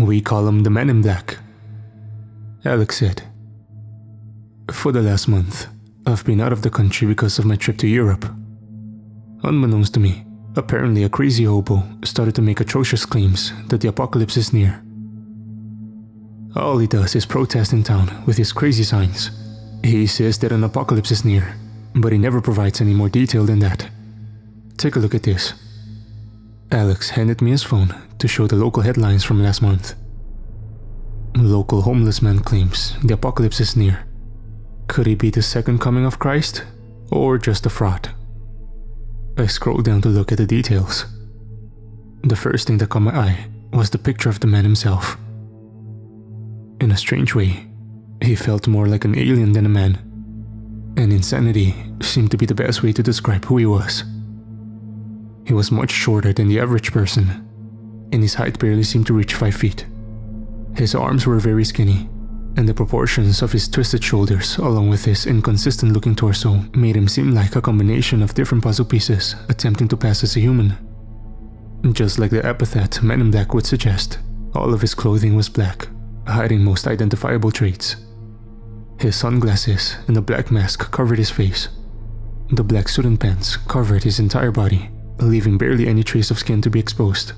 We call him the Man in Black, Alex said. For the last month, I've been out of the country because of my trip to Europe. Unbeknownst to me, apparently a crazy hobo started to make atrocious claims that the apocalypse is near. All he does is protest in town with his crazy signs. He says that an apocalypse is near, but he never provides any more detail than that. Take a look at this. Alex handed me his phone to show the local headlines from last month. Local homeless man claims the apocalypse is near. Could he be the second coming of Christ, or just a fraud? I scrolled down to look at the details. The first thing that caught my eye was the picture of the man himself. In a strange way, he felt more like an alien than a man, and insanity seemed to be the best way to describe who he was. He was much shorter than the average person, and his height barely seemed to reach 5 feet. His arms were very skinny, and the proportions of his twisted shoulders along with his inconsistent looking torso made him seem like a combination of different puzzle pieces attempting to pass as a human. Just like the epithet Man in Black would suggest, all of his clothing was black, hiding most identifiable traits. His sunglasses and a black mask covered his face. The black suit and pants covered his entire body, leaving barely any trace of skin to be exposed.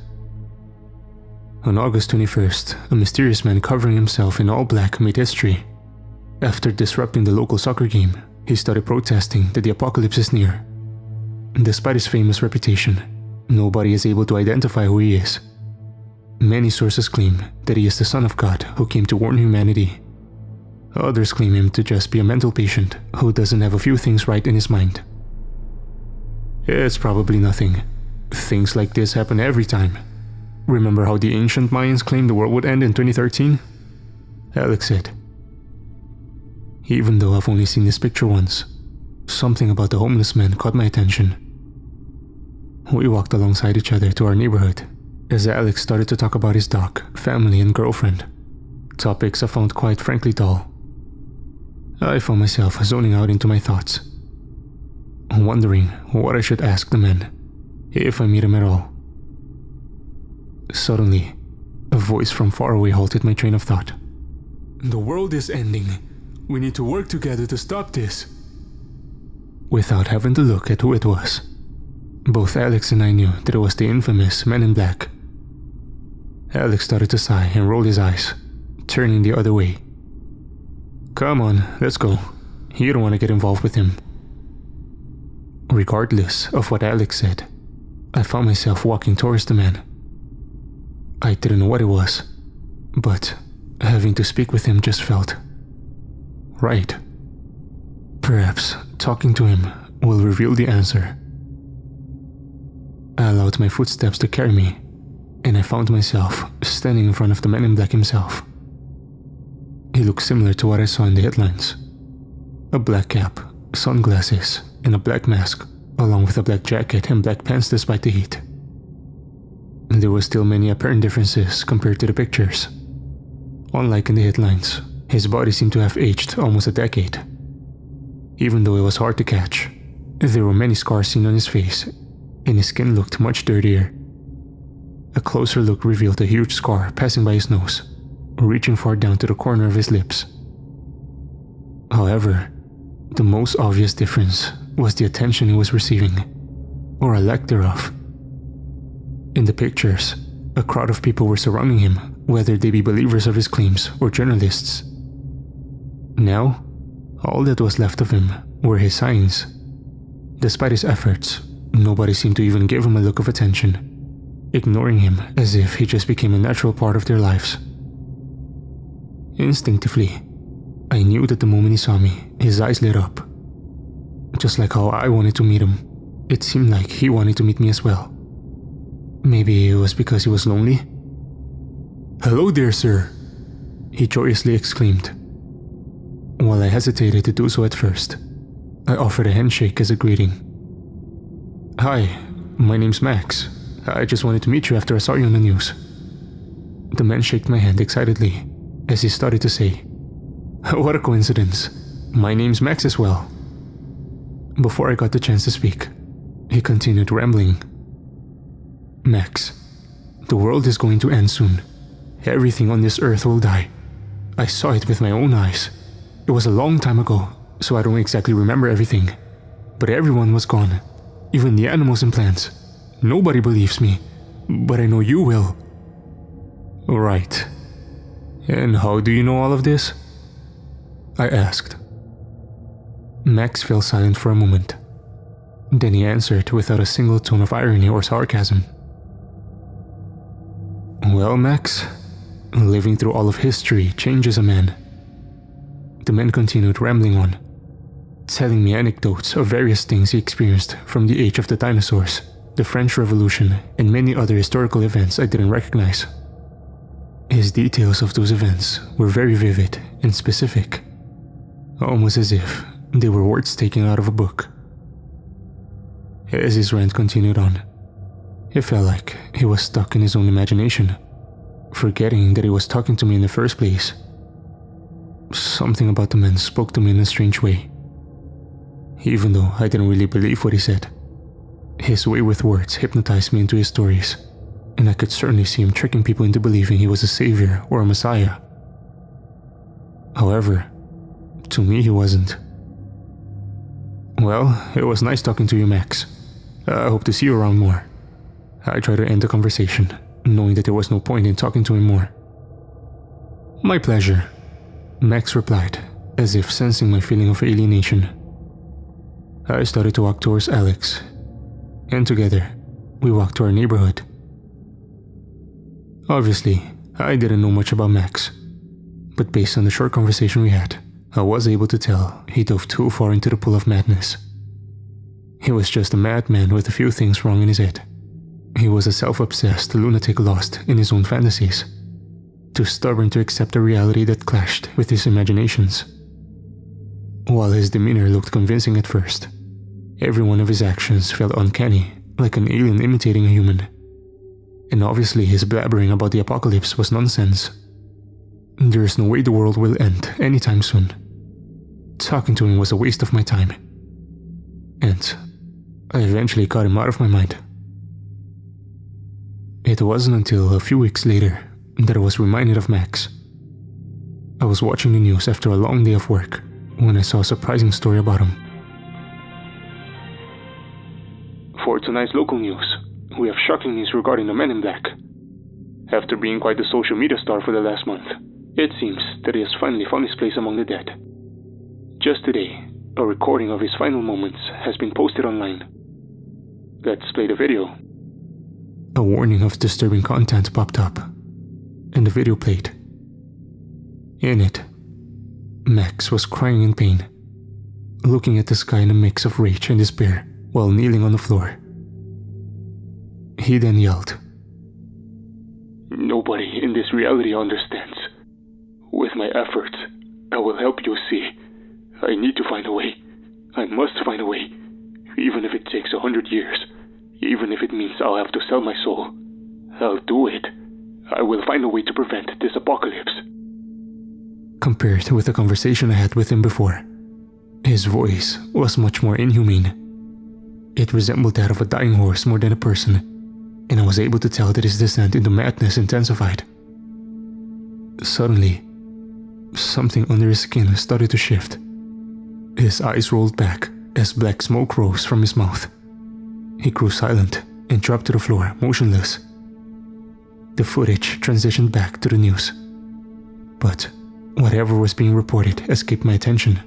On August 21st, a mysterious man covering himself in all black made history. After disrupting the local soccer game, he started protesting that the apocalypse is near. Despite his famous reputation, nobody is able to identify who he is. Many sources claim that he is the Son of God who came to warn humanity. Others claim him to just be a mental patient who doesn't have a few things right in his mind. It's probably nothing. Things like this happen every time. Remember how the ancient Mayans claimed the world would end in 2013? Alex said. Even though I've only seen this picture once, something about the homeless man caught my attention. We walked alongside each other to our neighborhood as Alex started to talk about his dog, family, and girlfriend. Topics I found quite frankly dull. I found myself zoning out into my thoughts, wondering what I should ask the man, if I meet him at all. Suddenly, a voice from far away halted my train of thought. The world is ending. We need to work together to stop this. Without having to look at who it was, both Alex and I knew that it was the infamous Man in Black. Alex started to sigh and roll his eyes, turning the other way. Come on, let's go. You don't want to get involved with him. Regardless of what Alex said, I found myself walking towards the man. I didn't know what it was, but having to speak with him just felt right. Perhaps talking to him will reveal the answer. I allowed my footsteps to carry me, and I found myself standing in front of the Man in Black himself. He looked similar to what I saw in the headlines. A black cap, sunglasses, and a black mask, along with a black jacket and black pants despite the heat. There were still many apparent differences compared to the pictures. Unlike in the headlines, his body seemed to have aged almost a decade. Even though it was hard to catch, there were many scars seen on his face, and his skin looked much dirtier. A closer look revealed a huge scar passing by his nose, reaching far down to the corner of his lips. However, the most obvious difference was the attention he was receiving, or a lack thereof. In the pictures, a crowd of people were surrounding him, whether they be believers of his claims or journalists. Now, all that was left of him were his signs. Despite his efforts, nobody seemed to even give him a look of attention, ignoring him as if he just became a natural part of their lives. Instinctively, I knew that the moment he saw me, his eyes lit up. Just like how I wanted to meet him, it seemed like he wanted to meet me as well. Maybe it was because he was lonely? Hello there, sir, he joyously exclaimed. While I hesitated to do so at first, I offered a handshake as a greeting. Hi, my name's Max. I just wanted to meet you after I saw you on the news. The man shook my hand excitedly as he started to say, What a coincidence. My name's Max as well. Before I got the chance to speak, he continued rambling. Max, the world is going to end soon. Everything on this earth will die. I saw it with my own eyes. It was a long time ago, so I don't exactly remember everything. But everyone was gone, even the animals and plants. Nobody believes me, but I know you will. Right. And how do you know all of this? I asked. Max fell silent for a moment. Then he answered without a single tone of irony or sarcasm. Well, Max, living through all of history changes a man. The man continued rambling on, telling me anecdotes of various things he experienced from the age of the dinosaurs, the French Revolution, and many other historical events I didn't recognize. His details of those events were very vivid and specific, almost as if they were words taken out of a book. As his rant continued on, it felt like he was stuck in his own imagination, forgetting that he was talking to me in the first place. Something about the man spoke to me in a strange way, even though I didn't really believe what he said. His way with words hypnotized me into his stories, and I could certainly see him tricking people into believing he was a savior or a messiah. However, to me he wasn't. Well, it was nice talking to you, Max. I hope to see you around more. I tried to end the conversation, knowing that there was no point in talking to him more. My pleasure, Max replied, as if sensing my feeling of alienation. I started to walk towards Alex, and together, we walked to our neighborhood. Obviously, I didn't know much about Max, but based on the short conversation we had, I was able to tell he dove too far into the pool of madness. He was just a madman with a few things wrong in his head. He was a self-obsessed lunatic lost in his own fantasies, too stubborn to accept a reality that clashed with his imaginations. While his demeanor looked convincing at first, every one of his actions felt uncanny, like an alien imitating a human. And obviously his blabbering about the apocalypse was nonsense. There is no way the world will end anytime soon. Talking to him was a waste of my time. And I eventually got him out of my mind. It wasn't until a few weeks later that I was reminded of Max. I was watching the news after a long day of work when I saw a surprising story about him. For tonight's local news, we have shocking news regarding the Men in Black. After being quite the social media star for the last month, it seems that he has finally found his place among the dead. Just today, a recording of his final moments has been posted online. Let's play the video. A warning of disturbing content popped up, and the video played. In it, Max was crying in pain, looking at the sky in a mix of rage and despair while kneeling on the floor. He then yelled, "Nobody in this reality understands. With my efforts, I will help you see. I need to find a way. I must find a way. Even if it takes 100 years. Even if it means I'll have to sell my soul. I'll do it. I will find a way to prevent this apocalypse." Compared with the conversation I had with him before, his voice was much more inhumane. It resembled that of a dying horse more than a person, and I was able to tell that his descent into madness intensified. Suddenly, something under his skin started to shift. His eyes rolled back as black smoke rose from his mouth. He grew silent and dropped to the floor, motionless. The footage transitioned back to the news, but whatever was being reported escaped my attention.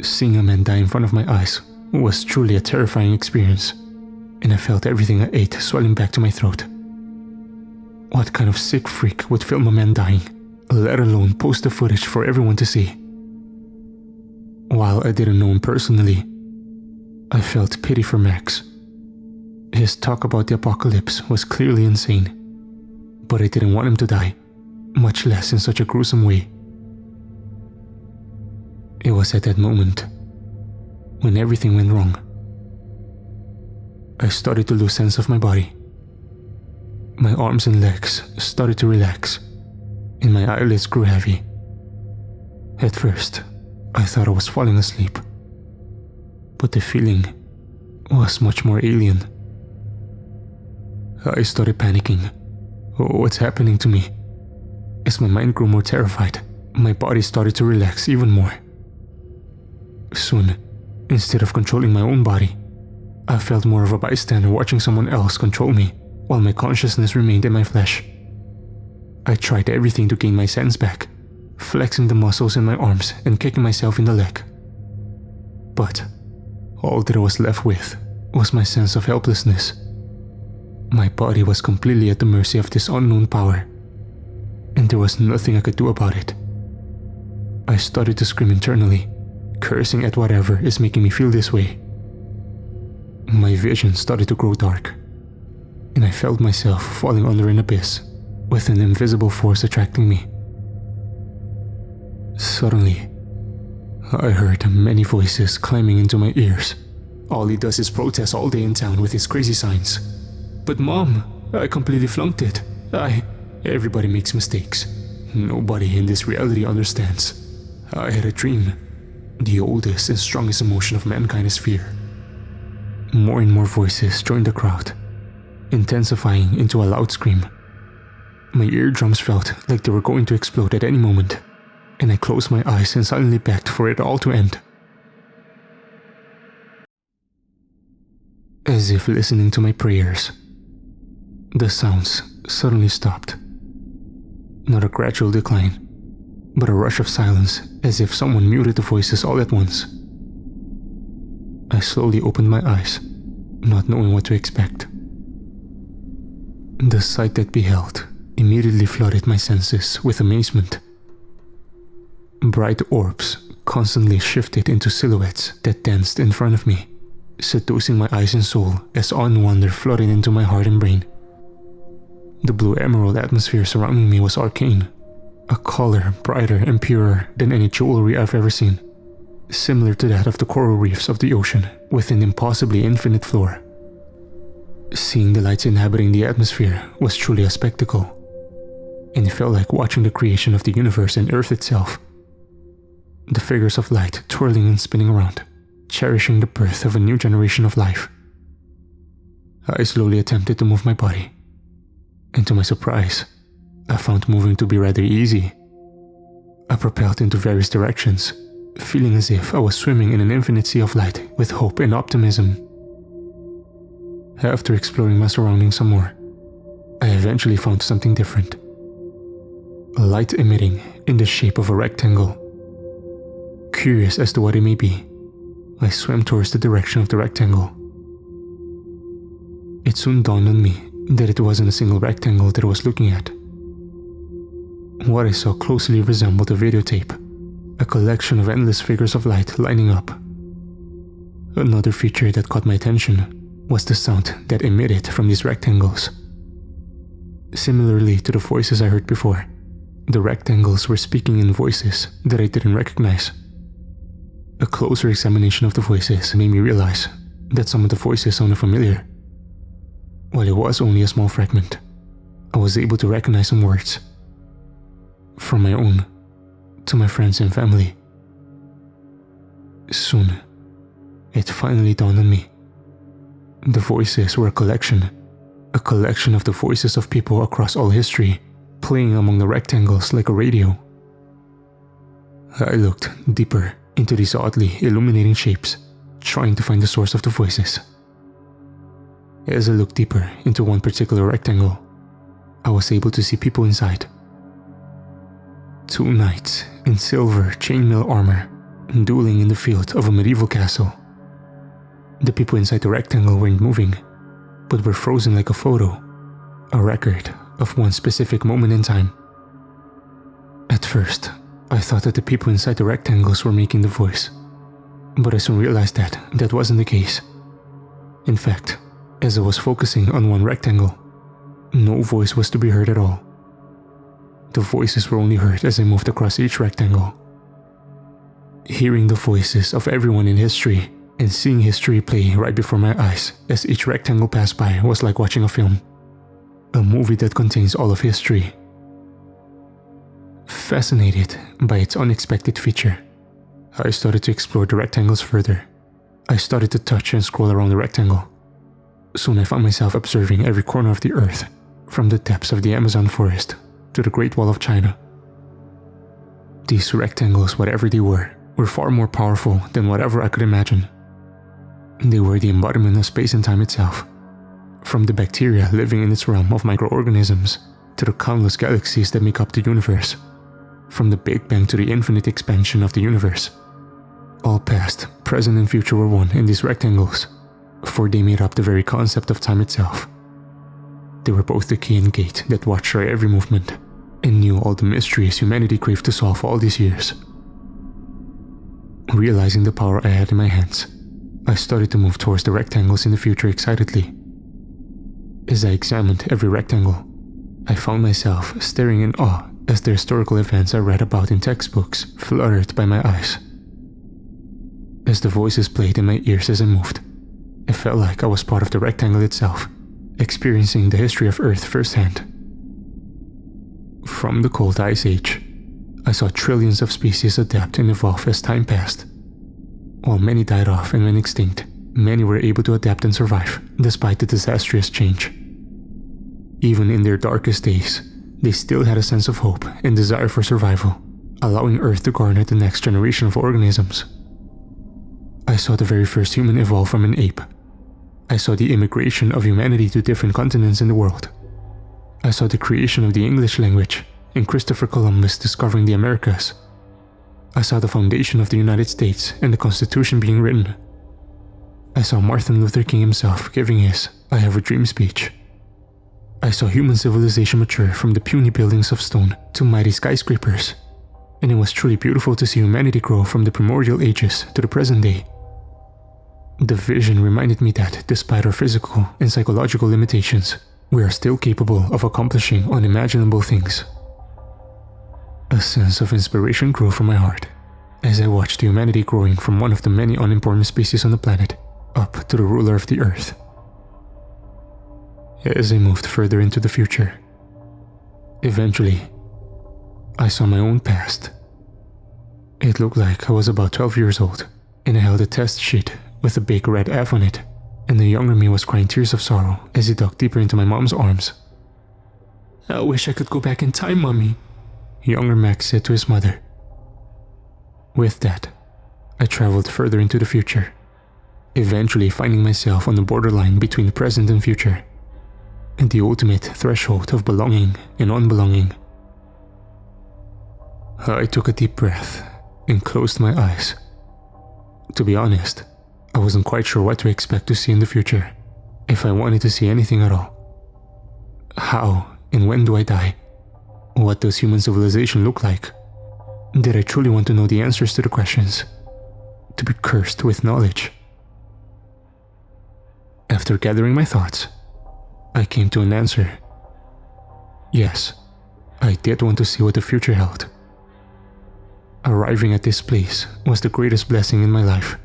Seeing a man die in front of my eyes was truly a terrifying experience, and I felt everything I ate swelling back to my throat. What kind of sick freak would film a man dying, let alone post the footage for everyone to see? While I didn't know him personally, I felt pity for Max. His talk about the apocalypse was clearly insane, but I didn't want him to die, much less in such a gruesome way. It was at that moment when everything went wrong. I started to lose sense of my body. My arms and legs started to relax, and my eyelids grew heavy. At first, I thought I was falling asleep, but the feeling was much more alien. I started panicking. What's happening to me? As my mind grew more terrified, my body started to relax even more. Soon, instead of controlling my own body, I felt more of a bystander watching someone else control me while my consciousness remained in my flesh. I tried everything to gain my sense back, flexing the muscles in my arms and kicking myself in the leg. But all that I was left with was my sense of helplessness. My body was completely at the mercy of this unknown power, and there was nothing I could do about it. I started to scream internally, cursing at whatever is making me feel this way. My vision started to grow dark, and I felt myself falling under an abyss with an invisible force attracting me. Suddenly, I heard many voices climbing into my ears. All he does is protest all day in town with his crazy signs. But Mom, I completely flunked it. Everybody makes mistakes. Nobody in this reality understands. I had a dream. The oldest and strongest emotion of mankind is fear. More and more voices joined the crowd, intensifying into a loud scream. My eardrums felt like they were going to explode at any moment, and I closed my eyes and silently begged for it all to end. As if listening to my prayers, the sounds suddenly stopped. Not a gradual decline, but a rush of silence, as if someone muted the voices all at once. I slowly opened my eyes, not knowing what to expect. The sight that beheld immediately flooded my senses with amazement. Bright orbs constantly shifted into silhouettes that danced in front of me, seducing my eyes and soul as awe and wonder flooded into my heart and brain. The blue emerald atmosphere surrounding me was arcane, a color brighter and purer than any jewelry I've ever seen, similar to that of the coral reefs of the ocean with an impossibly infinite floor. Seeing the lights inhabiting the atmosphere was truly a spectacle, and it felt like watching the creation of the universe and Earth itself. The figures of light twirling and spinning around, cherishing the birth of a new generation of life. I slowly attempted to move my body, and to my surprise, I found moving to be rather easy. I propelled into various directions, feeling as if I was swimming in an infinite sea of light with hope and optimism. After exploring my surroundings some more, I eventually found something different. A light emitting in the shape of a rectangle. Curious as to what it may be, I swam towards the direction of the rectangle. It soon dawned on me that it wasn't a single rectangle that I was looking at. What I saw closely resembled a videotape, a collection of endless figures of light lining up. Another feature that caught my attention was the sound that emitted from these rectangles. Similarly to the voices I heard before, the rectangles were speaking in voices that I didn't recognize. A closer examination of the voices made me realize that some of the voices sounded familiar. While it was only a small fragment, I was able to recognize some words. From my own to my friends and family. Soon, it finally dawned on me. The voices were a collection of the voices of people across all history, playing among the rectangles like a radio. I looked deeper into these oddly illuminating shapes, trying to find the source of the voices. As I looked deeper into one particular rectangle, I was able to see people inside. Two knights in silver chainmail armor, dueling in the field of a medieval castle. The people inside the rectangle weren't moving, but were frozen like a photo, a record of one specific moment in time. At first, I thought that the people inside the rectangles were making the voice, but I soon realized that that wasn't the case. In fact, as I was focusing on one rectangle, no voice was to be heard at all. The voices were only heard as I moved across each rectangle. Hearing the voices of everyone in history and seeing history play right before my eyes as each rectangle passed by was like watching a film. A movie that contains all of history. Fascinated by its unexpected feature, I started to explore the rectangles further. I started to touch and scroll around the rectangle. Soon I found myself observing every corner of the earth, from the depths of the Amazon forest to to the Great Wall of China. These rectangles, whatever they were far more powerful than whatever I could imagine. They were the embodiment of space and time itself, from the bacteria living in its realm of microorganisms to the countless galaxies that make up the universe, from the Big Bang to the infinite expansion of the universe. All past, present and future were one in these rectangles, for they made up the very concept of time itself. They were both the key and gate that watched our every movement and knew all the mysteries humanity craved to solve all these years. Realizing the power I had in my hands, I started to move towards the rectangles in the future excitedly. As I examined every rectangle, I found myself staring in awe as the historical events I read about in textbooks fluttered by my eyes. As the voices played in my ears as I moved, it felt like I was part of the rectangle itself, experiencing the history of Earth firsthand. From the Cold Ice Age, I saw trillions of species adapt and evolve as time passed. While many died off and went extinct, many were able to adapt and survive despite the disastrous change. Even in their darkest days, they still had a sense of hope and desire for survival, allowing Earth to garner the next generation of organisms. I saw the very first human evolve from an ape. I saw the immigration of humanity to different continents in the world. I saw the creation of the English language and Christopher Columbus discovering the Americas. I saw the foundation of the United States and the Constitution being written. I saw Martin Luther King himself giving his "I Have a Dream" speech. I saw human civilization mature from the puny buildings of stone to mighty skyscrapers, and it was truly beautiful to see humanity grow from the primordial ages to the present day. The vision reminded me that, despite our physical and psychological limitations, we are still capable of accomplishing unimaginable things. A sense of inspiration grew from my heart as I watched humanity growing from one of the many unimportant species on the planet up to the ruler of the earth. As I moved further into the future, eventually, I saw my own past. It looked like I was about 12 years old, and I held a test sheet with a big red F on it, and the younger me was crying tears of sorrow as he dug deeper into my mom's arms. "I wish I could go back in time, Mommy," younger Max said to his mother. With that, I traveled further into the future, eventually finding myself on the borderline between the present and future, and the ultimate threshold of belonging and unbelonging. I took a deep breath and closed my eyes. To be honest, I wasn't quite sure what to expect to see in the future, if I wanted to see anything at all. How and when do I die? What does human civilization look like? Did I truly want to know the answers to the questions? To be cursed with knowledge? After gathering my thoughts, I came to an answer. Yes, I did want to see what the future held. Arriving at this place was the greatest blessing in my life,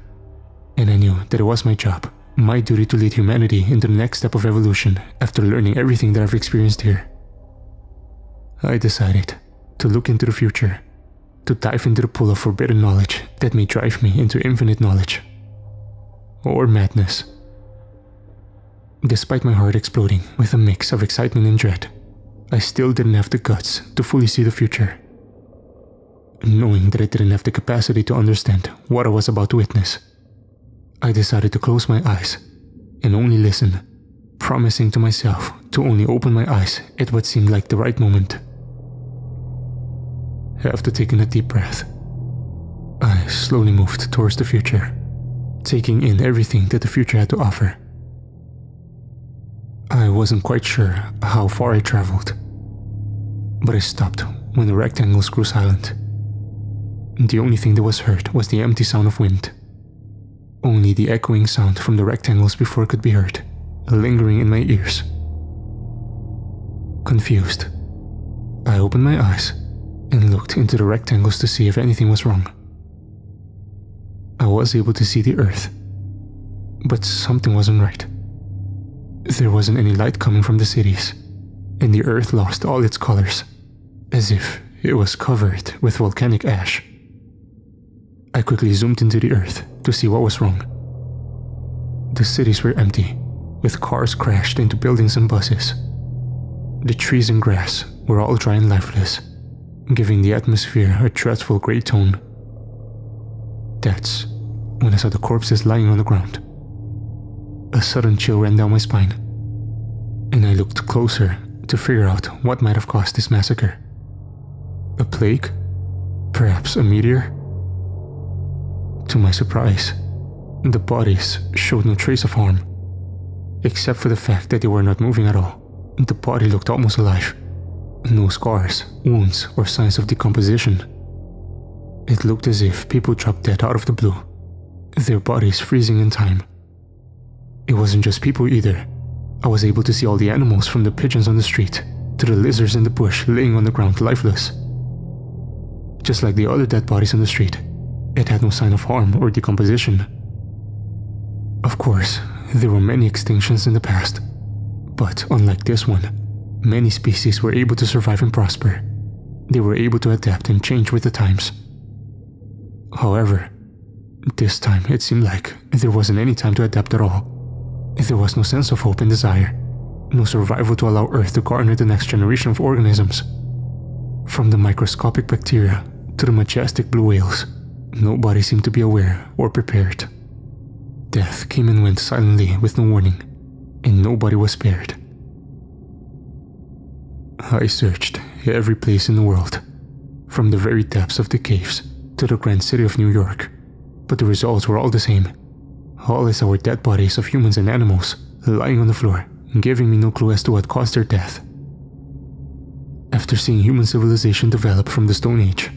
and I knew that it was my job, my duty to lead humanity into the next step of evolution after learning everything that I've experienced here. I decided to look into the future, to dive into the pool of forbidden knowledge that may drive me into infinite knowledge. Or madness. Despite my heart exploding with a mix of excitement and dread, I still didn't have the guts to fully see the future. Knowing that I didn't have the capacity to understand what I was about to witness, I decided to close my eyes and only listen, promising to myself to only open my eyes at what seemed like the right moment. After taking a deep breath, I slowly moved towards the future, taking in everything that the future had to offer. I wasn't quite sure how far I traveled, but I stopped when the rectangles grew silent. The only thing that was heard was the empty sound of wind. Only the echoing sound from the rectangles before could be heard, lingering in my ears. Confused, I opened my eyes and looked into the rectangles to see if anything was wrong. I was able to see the earth, but something wasn't right. There wasn't any light coming from the cities, and the earth lost all its colors, as if it was covered with volcanic ash. I quickly zoomed into the earth to see what was wrong. The cities were empty, with cars crashed into buildings and buses. The trees and grass were all dry and lifeless, giving the atmosphere a dreadful grey tone. That's when I saw the corpses lying on the ground. A sudden chill ran down my spine, and I looked closer to figure out what might have caused this massacre. A plague? Perhaps a meteor? To my surprise, the bodies showed no trace of harm, except for the fact that they were not moving at all. The body looked almost alive. No scars, wounds, or signs of decomposition. It looked as if people dropped dead out of the blue, their bodies freezing in time. It wasn't just people either. I was able to see all the animals, from the pigeons on the street to the lizards in the bush laying on the ground lifeless. Just like the other dead bodies on the street, it had no sign of harm or decomposition. Of course, there were many extinctions in the past, but unlike this one, many species were able to survive and prosper. They were able to adapt and change with the times. However, this time it seemed like there wasn't any time to adapt at all. There was no sense of hope and desire, no survival to allow Earth to garner the next generation of organisms. From the microscopic bacteria to the majestic blue whales, nobody seemed to be aware or prepared. Death came and went silently with no warning, and nobody was spared. I searched every place in the world, from the very depths of the caves to the grand city of New York, but the results were all the same. All I saw were dead bodies of humans and animals lying on the floor, giving me no clue as to what caused their death. After seeing human civilization develop from the Stone Age,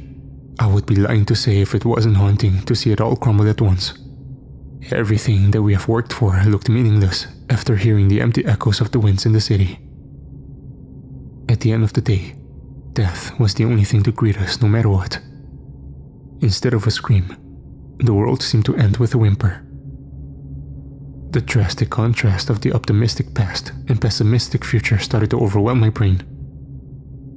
I would be lying to say if it wasn't haunting to see it all crumble at once. Everything that we have worked for looked meaningless after hearing the empty echoes of the winds in the city. At the end of the day, death was the only thing to greet us no matter what. Instead of a scream, the world seemed to end with a whimper. The drastic contrast of the optimistic past and pessimistic future started to overwhelm my brain.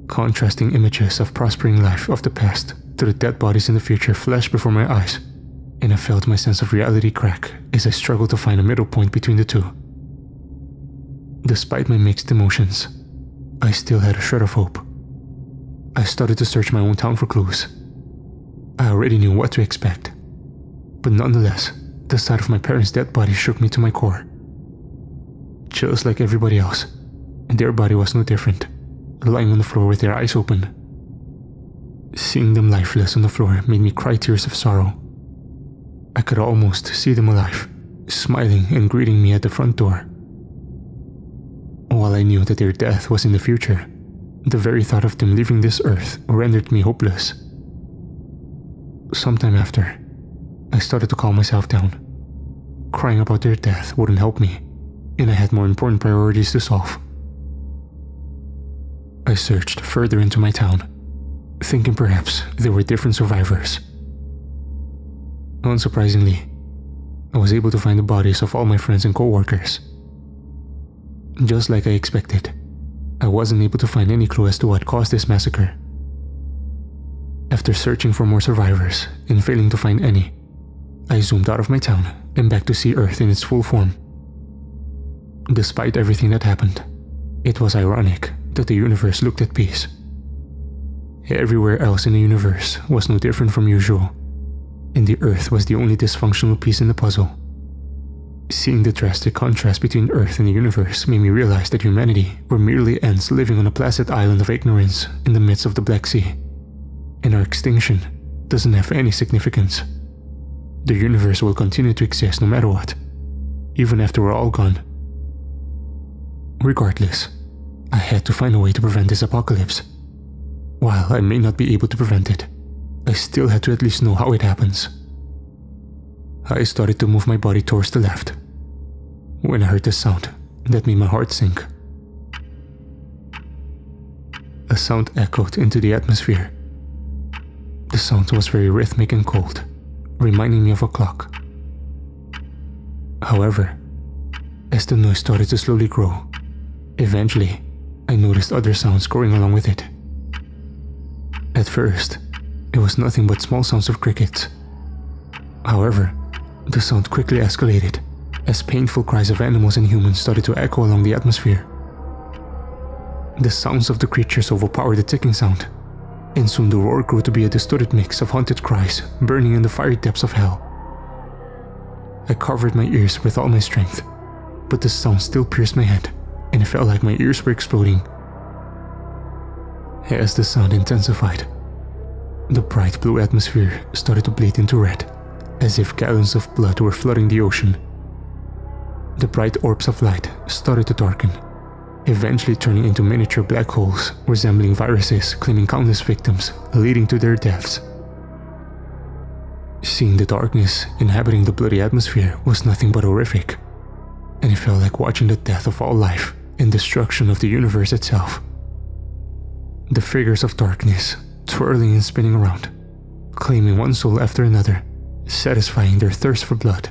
Contrasting images of prospering life of the past to the dead bodies in the future flashed before my eyes, and I felt my sense of reality crack as I struggled to find a middle point between the two. Despite my mixed emotions, I still had a shred of hope. I started to search my own town for clues. I already knew what to expect, but nonetheless, the sight of my parents' dead body shook me to my core. Just like everybody else, their body was no different, lying on the floor with their eyes open. Seeing them lifeless on the floor made me cry tears of sorrow. I could almost see them alive, smiling and greeting me at the front door. While I knew that their death was in the future, the very thought of them leaving this earth rendered me hopeless. Sometime after, I started to calm myself down. Crying about their death wouldn't help me, and I had more important priorities to solve. I searched further into my town, thinking perhaps there were different survivors. Unsurprisingly, I was able to find the bodies of all my friends and co-workers. Just like I expected, I wasn't able to find any clue as to what caused this massacre. After searching for more survivors and failing to find any, I zoomed out of my town and back to see Earth in its full form. Despite everything that happened, it was ironic that the universe looked at peace. Everywhere else in the universe was no different from usual, and the Earth was the only dysfunctional piece in the puzzle. Seeing the drastic contrast between Earth and the universe made me realize that humanity were merely ants living on a placid island of ignorance in the midst of the Black Sea, and our extinction doesn't have any significance. The universe will continue to exist no matter what, even after we're all gone. Regardless, I had to find a way to prevent this apocalypse. While I may not be able to prevent it, I still had to at least know how it happens. I started to move my body towards the left, when I heard a sound that made my heart sink. A sound echoed into the atmosphere. The sound was very rhythmic and cold, reminding me of a clock. However, as the noise started to slowly grow, eventually I noticed other sounds growing along with it. At first, it was nothing but small sounds of crickets. However, the sound quickly escalated as painful cries of animals and humans started to echo along the atmosphere. The sounds of the creatures overpowered the ticking sound, and soon the roar grew to be a distorted mix of haunted cries burning in the fiery depths of hell. I covered my ears with all my strength, but the sound still pierced my head, and it felt like my ears were exploding. As the sound intensified, the bright blue atmosphere started to bleed into red, as if gallons of blood were flooding the ocean. The bright orbs of light started to darken, eventually turning into miniature black holes resembling viruses claiming countless victims, leading to their deaths. Seeing the darkness inhabiting the bloody atmosphere was nothing but horrific, and it felt like watching the death of all life and destruction of the universe itself. The figures of darkness twirling and spinning around, claiming one soul after another, satisfying their thirst for blood.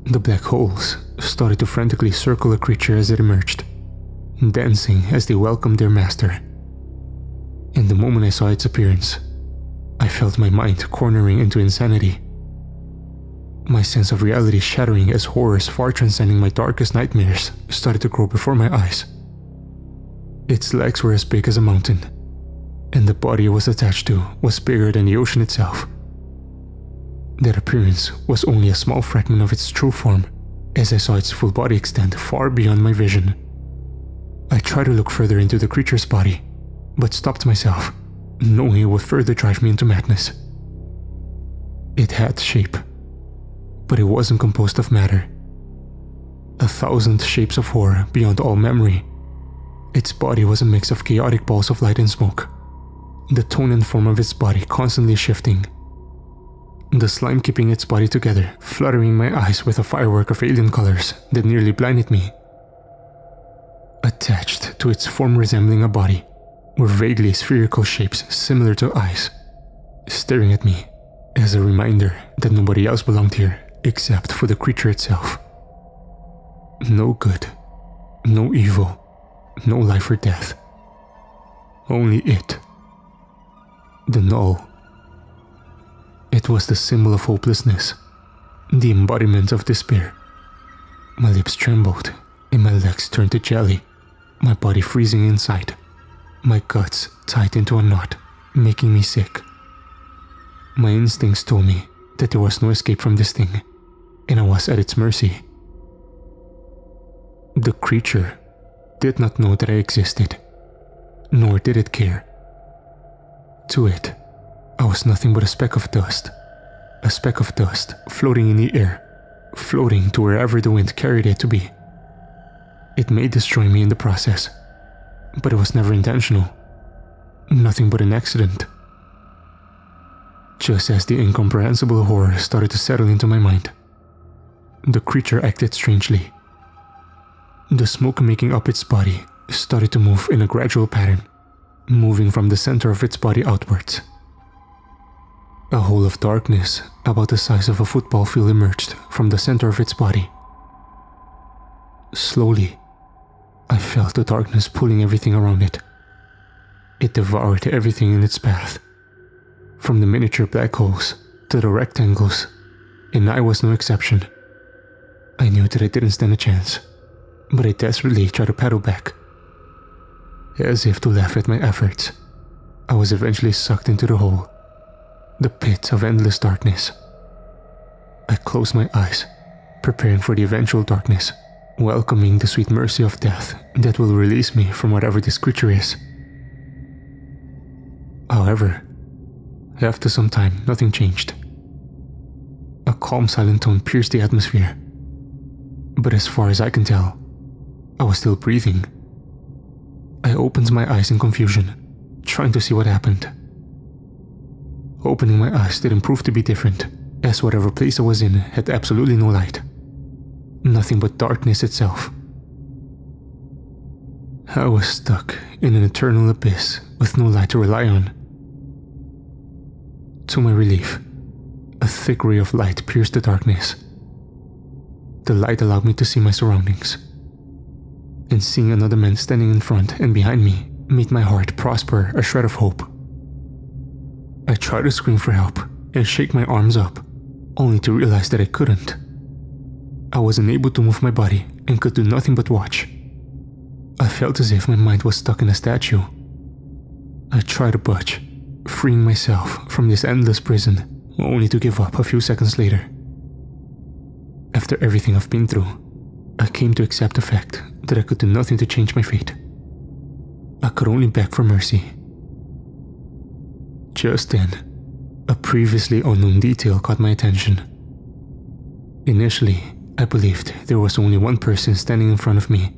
The black holes started to frantically circle a creature as it emerged, dancing as they welcomed their master. And the moment I saw its appearance, I felt my mind cornering into insanity. My sense of reality shattering as horrors far transcending my darkest nightmares started to grow before my eyes. Its legs were as big as a mountain, and the body it was attached to was bigger than the ocean itself. That appearance was only a small fragment of its true form, as I saw its full body extend far beyond my vision. I tried to look further into the creature's body, but stopped myself, knowing it would further drive me into madness. It had shape, but it wasn't composed of matter. 1,000 shapes of horror beyond all memory. Its body was a mix of chaotic balls of light and smoke, the tone and form of its body constantly shifting. The slime keeping its body together, fluttering my eyes with a firework of alien colors that nearly blinded me. Attached to its form resembling a body were vaguely spherical shapes similar to eyes, staring at me as a reminder that nobody else belonged here except for the creature itself. No good, no evil, no life or death. Only it. The null. It was the symbol of hopelessness, the embodiment of despair. My lips trembled, and my legs turned to jelly, my body freezing inside, my guts tied into a knot, making me sick. My instincts told me that there was no escape from this thing, and I was at its mercy. The creature did not know that I existed, nor did it care. To it, I was nothing but a speck of dust floating in the air, floating to wherever the wind carried it to be. It may destroy me in the process, but it was never intentional, nothing but an accident. Just as the incomprehensible horror started to settle into my mind, the creature acted strangely. The smoke making up its body started to move in a gradual pattern, moving from the center of its body outwards. A hole of darkness about the size of a football field emerged from the center of its body. Slowly, I felt the darkness pulling everything around it. It devoured everything in its path, from the miniature black holes to the rectangles, and I was no exception. I knew that I didn't stand a chance, but I desperately tried to paddle back. As if to laugh at my efforts, I was eventually sucked into the hole, the pit of endless darkness. I closed my eyes, preparing for the eventual darkness, welcoming the sweet mercy of death that will release me from whatever this creature is. However, after some time, nothing changed. A calm, silent tone pierced the atmosphere, but as far as I can tell, I was still breathing. I opened my eyes in confusion, trying to see what happened. Opening my eyes didn't prove to be different, as whatever place I was in had absolutely no light. Nothing but darkness itself. I was stuck in an eternal abyss with no light to rely on. To my relief, a thick ray of light pierced the darkness. The light allowed me to see my surroundings, and seeing another man standing in front and behind me made my heart prosper a shred of hope. I tried to scream for help and shake my arms up, only to realize that I couldn't. I was unable to move my body and could do nothing but watch. I felt as if my mind was stuck in a statue. I tried to budge, freeing myself from this endless prison, only to give up a few seconds later. After everything I've been through, I came to accept the fact that I could do nothing to change my fate. I could only beg for mercy. Just then, a previously unknown detail caught my attention. Initially, I believed there was only one person standing in front of me,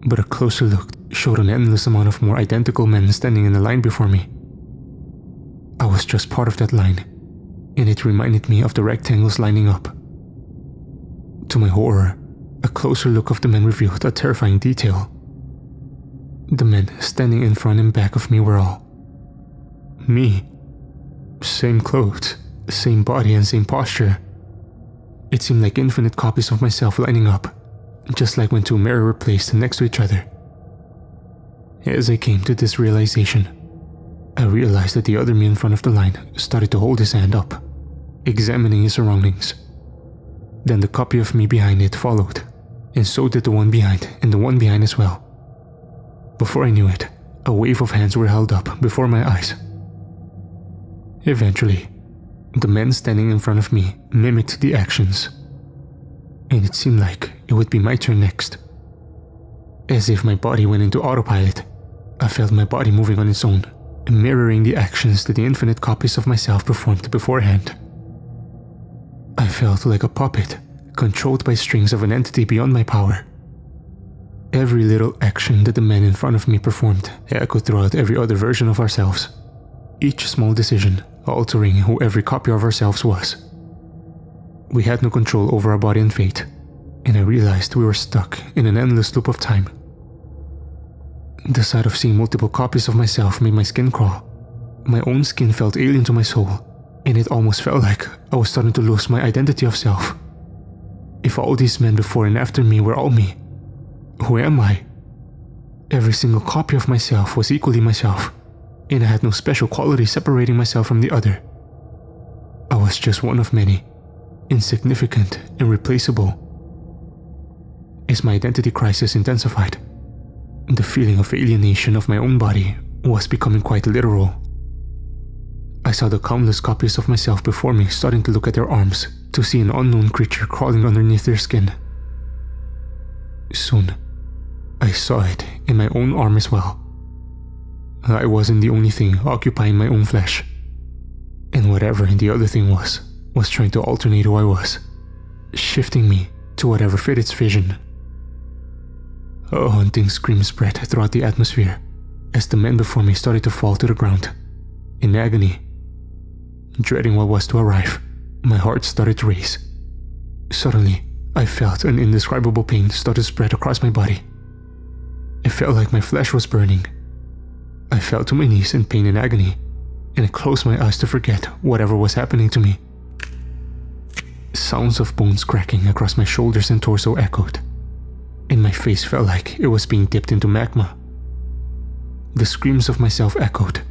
but a closer look showed an endless amount of more identical men standing in a line before me. I was just part of that line, and it reminded me of the rectangles lining up. To my horror, a closer look of the men revealed a terrifying detail. The men standing in front and back of me were all me. Same clothes, same body and same posture. It seemed like infinite copies of myself lining up, just like when two mirrors were placed next to each other. As I came to this realization, I realized that the other me in front of the line started to hold his hand up, examining his surroundings. Then the copy of me behind it followed, and so did the one behind and the one behind as well. Before I knew it, a wave of hands were held up before my eyes. Eventually, the men standing in front of me mimicked the actions, and it seemed like it would be my turn next. As if my body went into autopilot, I felt my body moving on its own, mirroring the actions that the infinite copies of myself performed beforehand. I felt like a puppet, controlled by strings of an entity beyond my power. Every little action that the men in front of me performed echoed throughout every other version of ourselves, each small decision altering who every copy of ourselves was. We had no control over our body and fate, and I realized we were stuck in an endless loop of time. The sight of seeing multiple copies of myself made my skin crawl. My own skin felt alien to my soul, and it almost felt like I was starting to lose my identity of self. If all these men before and after me were all me, who am I? Every single copy of myself was equally myself, and I had no special quality separating myself from the other. I was just one of many, insignificant and replaceable. As my identity crisis intensified, the feeling of alienation of my own body was becoming quite literal. I saw the countless copies of myself before me starting to look at their arms to see an unknown creature crawling underneath their skin. Soon, I saw it in my own arm as well. I wasn't the only thing occupying my own flesh, and whatever the other thing was trying to alternate who I was, shifting me to whatever fit its vision. A haunting scream spread throughout the atmosphere as the men before me started to fall to the ground, in agony. Dreading what was to arrive, my heart started to race. Suddenly, I felt an indescribable pain start to spread across my body. It felt like my flesh was burning. I fell to my knees in pain and agony, and I closed my eyes to forget whatever was happening to me. Sounds of bones cracking across my shoulders and torso echoed, and my face felt like it was being dipped into magma. The screams of myself echoed,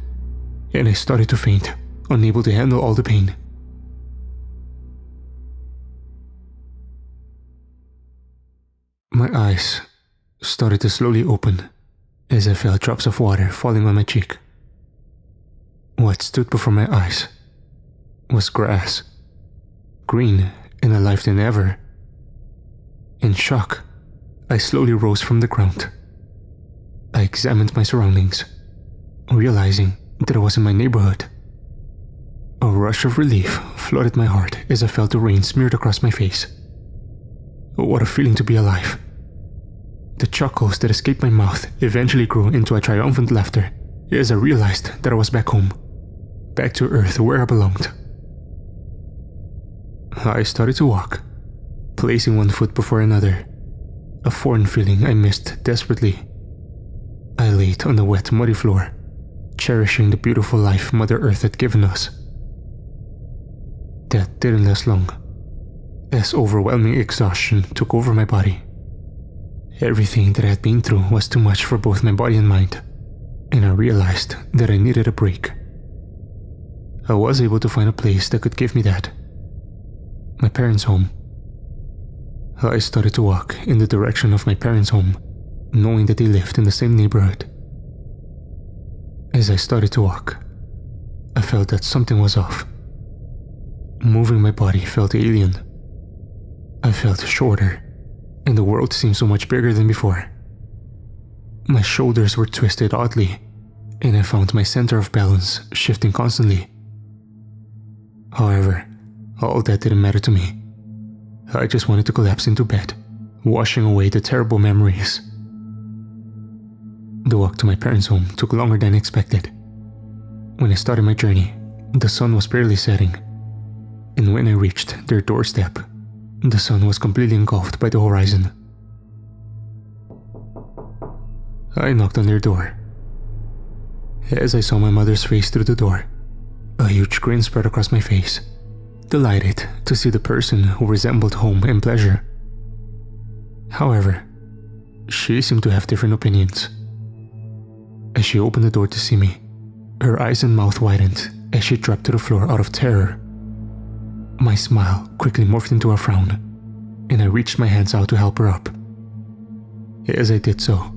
and I started to faint, unable to handle all the pain. My eyes started to slowly open as I felt drops of water falling on my cheek. What stood before my eyes was grass, green and alive than ever. In shock, I slowly rose from the ground. I examined my surroundings, realizing that I was in my neighborhood. A rush of relief flooded my heart as I felt the rain smeared across my face. What a feeling to be alive. The chuckles that escaped my mouth eventually grew into a triumphant laughter as I realized that I was back home, back to Earth where I belonged. I started to walk, placing one foot before another, a foreign feeling I missed desperately. I laid on the wet, muddy floor, cherishing the beautiful life Mother Earth had given us. That didn't last long, as overwhelming exhaustion took over my body. Everything that I had been through was too much for both my body and mind, and I realized that I needed a break. I was able to find a place that could give me that. My parents' home. I started to walk in the direction of my parents' home, knowing that they lived in the same neighborhood. As I started to walk, I felt that something was off. Moving my body felt alien. I felt shorter, and the world seemed so much bigger than before. My shoulders were twisted oddly, and I found my center of balance shifting constantly. However, all that didn't matter to me. I just wanted to collapse into bed, washing away the terrible memories. The walk to my parents' home took longer than expected. When I started my journey, the sun was barely setting, and when I reached their doorstep, the sun was completely engulfed by the horizon. I knocked on their door. As I saw my mother's face through the door, a huge grin spread across my face, delighted to see the person who resembled home and pleasure. However, she seemed to have different opinions. As she opened the door to see me, her eyes and mouth widened as she dropped to the floor out of terror. My smile quickly morphed into a frown, and I reached my hands out to help her up. As I did so,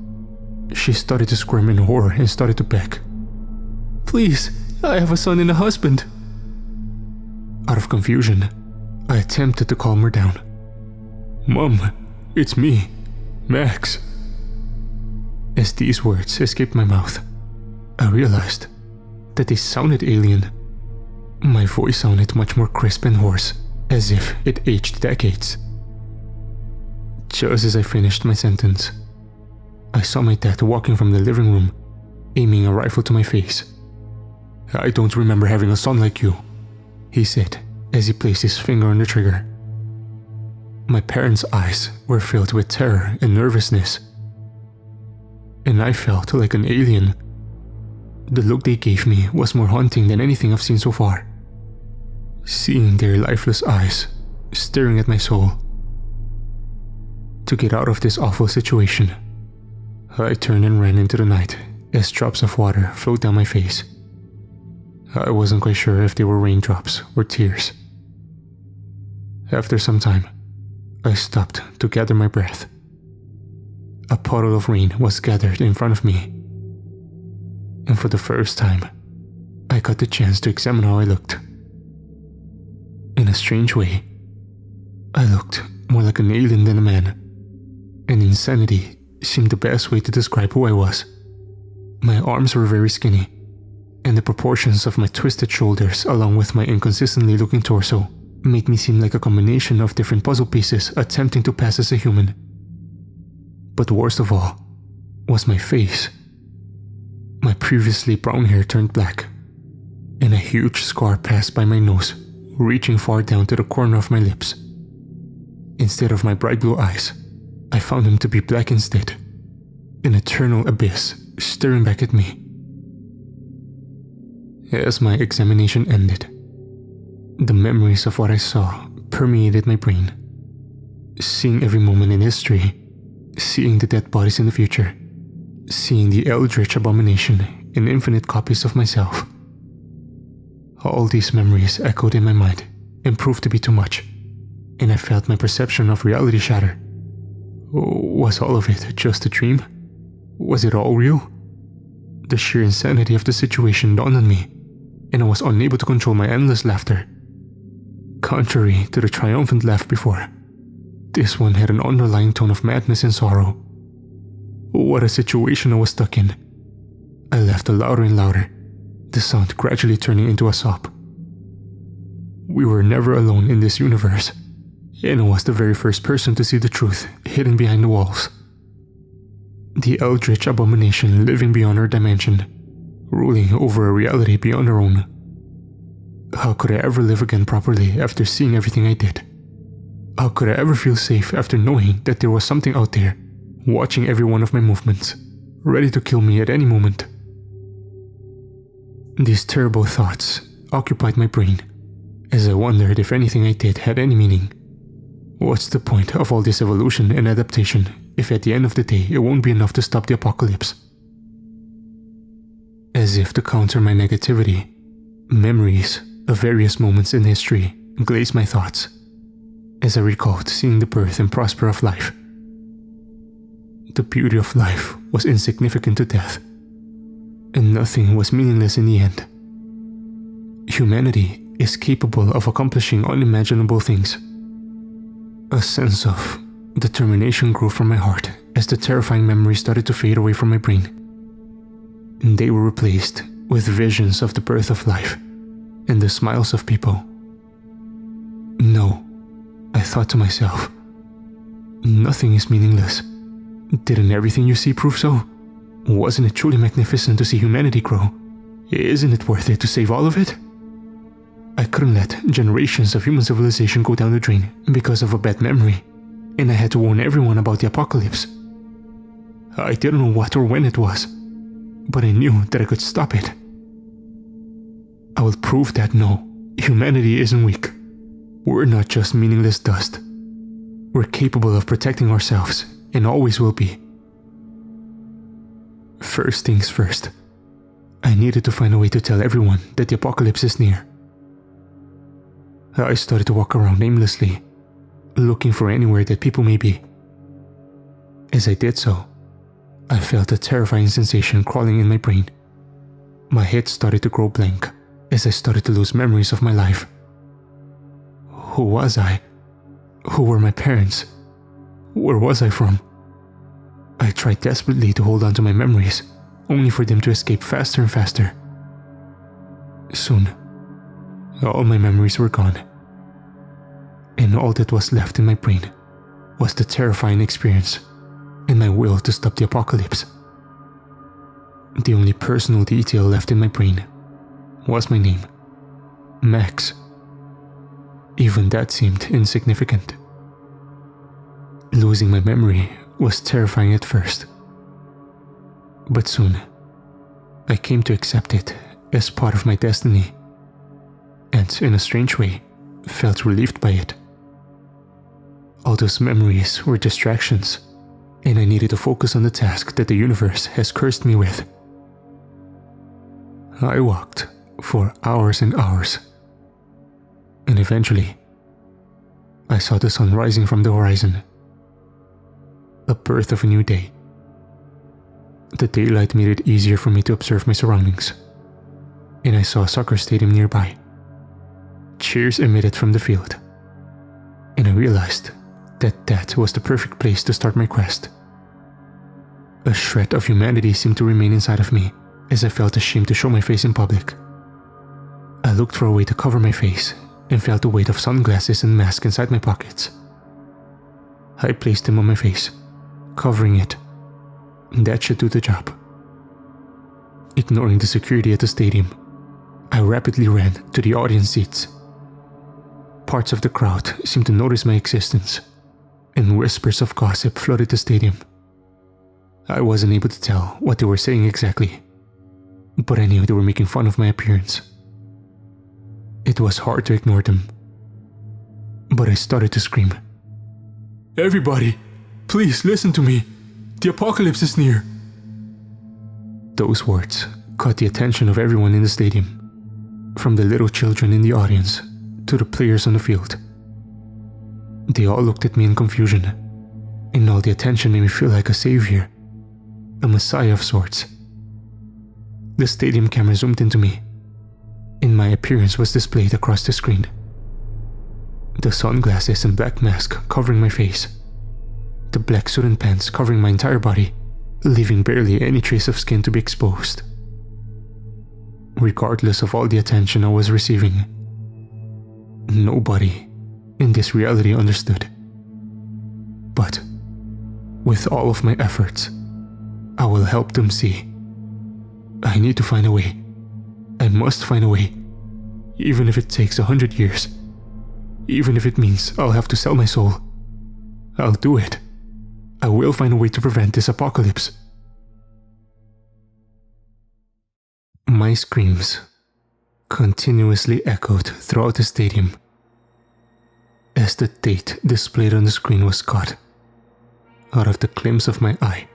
she started to squirm in horror and started to beg. "Please, I have a son and a husband." Out of confusion, I attempted to calm her down. "Mom, it's me, Max." As these words escaped my mouth, I realized that they sounded alien. My voice sounded much more crisp and hoarse, as if it aged decades. Just as I finished my sentence, I saw my dad walking from the living room, aiming a rifle to my face. "I don't remember having a son like you," he said as he placed his finger on the trigger. My parents' eyes were filled with terror and nervousness, and I felt like an alien. The look they gave me was more haunting than anything I've seen so far. Seeing their lifeless eyes staring at my soul. To get out of this awful situation, I turned and ran into the night as drops of water flowed down my face. I wasn't quite sure if they were raindrops or tears. After some time, I stopped to gather my breath. A puddle of rain was gathered in front of me, and for the first time, I got the chance to examine how I looked. In a strange way, I looked more like an alien than a man, and insanity seemed the best way to describe who I was. My arms were very skinny, and the proportions of my twisted shoulders along with my inconsistently looking torso made me seem like a combination of different puzzle pieces attempting to pass as a human. But worst of all was my face. My previously brown hair turned black, and a huge scar passed by my nose, reaching far down to the corner of my lips. Instead of my bright blue eyes, I found them to be black instead, an eternal abyss staring back at me. As my examination ended, the memories of what I saw permeated my brain. Seeing every moment in history, seeing the dead bodies in the future, seeing the eldritch abomination in infinite copies of myself. All these memories echoed in my mind and proved to be too much, and I felt my perception of reality shatter. Was all of it just a dream? Was it all real? The sheer insanity of the situation dawned on me, and I was unable to control my endless laughter. Contrary to the triumphant laugh before, this one had an underlying tone of madness and sorrow. What a situation I was stuck in. I laughed louder and louder, the sound gradually turning into a sob. We were never alone in this universe, and I was the very first person to see the truth hidden behind the walls. The eldritch abomination living beyond our dimension, ruling over a reality beyond our own. How could I ever live again properly after seeing everything I did? How could I ever feel safe after knowing that there was something out there, watching every one of my movements, ready to kill me at any moment? These terrible thoughts occupied my brain, as I wondered if anything I did had any meaning. What's the point of all this evolution and adaptation if at the end of the day it won't be enough to stop the apocalypse? As if to counter my negativity, memories of various moments in history glazed my thoughts, as I recalled seeing the birth and prosper of life. The beauty of life was insignificant to death, and nothing was meaningless in the end. Humanity is capable of accomplishing unimaginable things. A sense of determination grew from my heart as the terrifying memories started to fade away from my brain. They were replaced with visions of the birth of life and the smiles of people. No, I thought to myself, nothing is meaningless. Didn't everything you see prove so? Wasn't it truly magnificent to see humanity grow? Isn't it worth it to save all of it? I couldn't let generations of human civilization go down the drain because of a bad memory, and I had to warn everyone about the apocalypse. I didn't know what or when it was, but I knew that I could stop it. I will prove that no, humanity isn't weak. We're not just meaningless dust. We're capable of protecting ourselves, and always will be. First things first, I needed to find a way to tell everyone that the apocalypse is near. I started to walk around aimlessly, looking for anywhere that people may be. As I did so, I felt a terrifying sensation crawling in my brain. My head started to grow blank as I started to lose memories of my life. Who was I? Who were my parents? Where was I from? I tried desperately to hold on to my memories, only for them to escape faster and faster. Soon, all my memories were gone, and all that was left in my brain was the terrifying experience and my will to stop the apocalypse. The only personal detail left in my brain was my name, Max. Even that seemed insignificant. Losing my memory was terrifying at first, but soon I came to accept it as part of my destiny, and in a strange way, felt relieved by it. All those memories were distractions, and I needed to focus on the task that the universe has cursed me with. I walked for hours and hours, and eventually, I saw the sun rising from the horizon. The birth of a new day. The daylight made it easier for me to observe my surroundings, and I saw a soccer stadium nearby. Cheers emitted from the field, and I realized that that was the perfect place to start my quest. A shred of humanity seemed to remain inside of me as I felt ashamed to show my face in public. I looked for a way to cover my face and felt the weight of sunglasses and mask inside my pockets. I placed them on my face, covering it. That should do the job. Ignoring the security at the stadium, I rapidly ran to the audience seats. Parts of the crowd seemed to notice my existence, and whispers of gossip flooded the stadium. I wasn't able to tell what they were saying exactly, but I knew they were making fun of my appearance. It was hard to ignore them, but I started to scream. "Everybody, please listen to me. The apocalypse is near." Those words caught the attention of everyone in the stadium, from the little children in the audience to the players on the field. They all looked at me in confusion, and all the attention made me feel like a savior, a messiah of sorts. The stadium camera zoomed into me, and my appearance was displayed across the screen. The sunglasses and black mask covering my face, the black suit and pants covering my entire body, leaving barely any trace of skin to be exposed. Regardless of all the attention I was receiving, nobody in this reality understood. But with all of my efforts, I will help them see. I need to find a way. I must find a way, even if it takes 100 years. Even if it means I'll have to sell my soul. I'll do it. I will find a way to prevent this apocalypse. My screams continuously echoed throughout the stadium as the date displayed on the screen was caught out of the glimpse of my eye.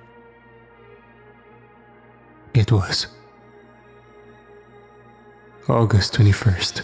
It was August 21st,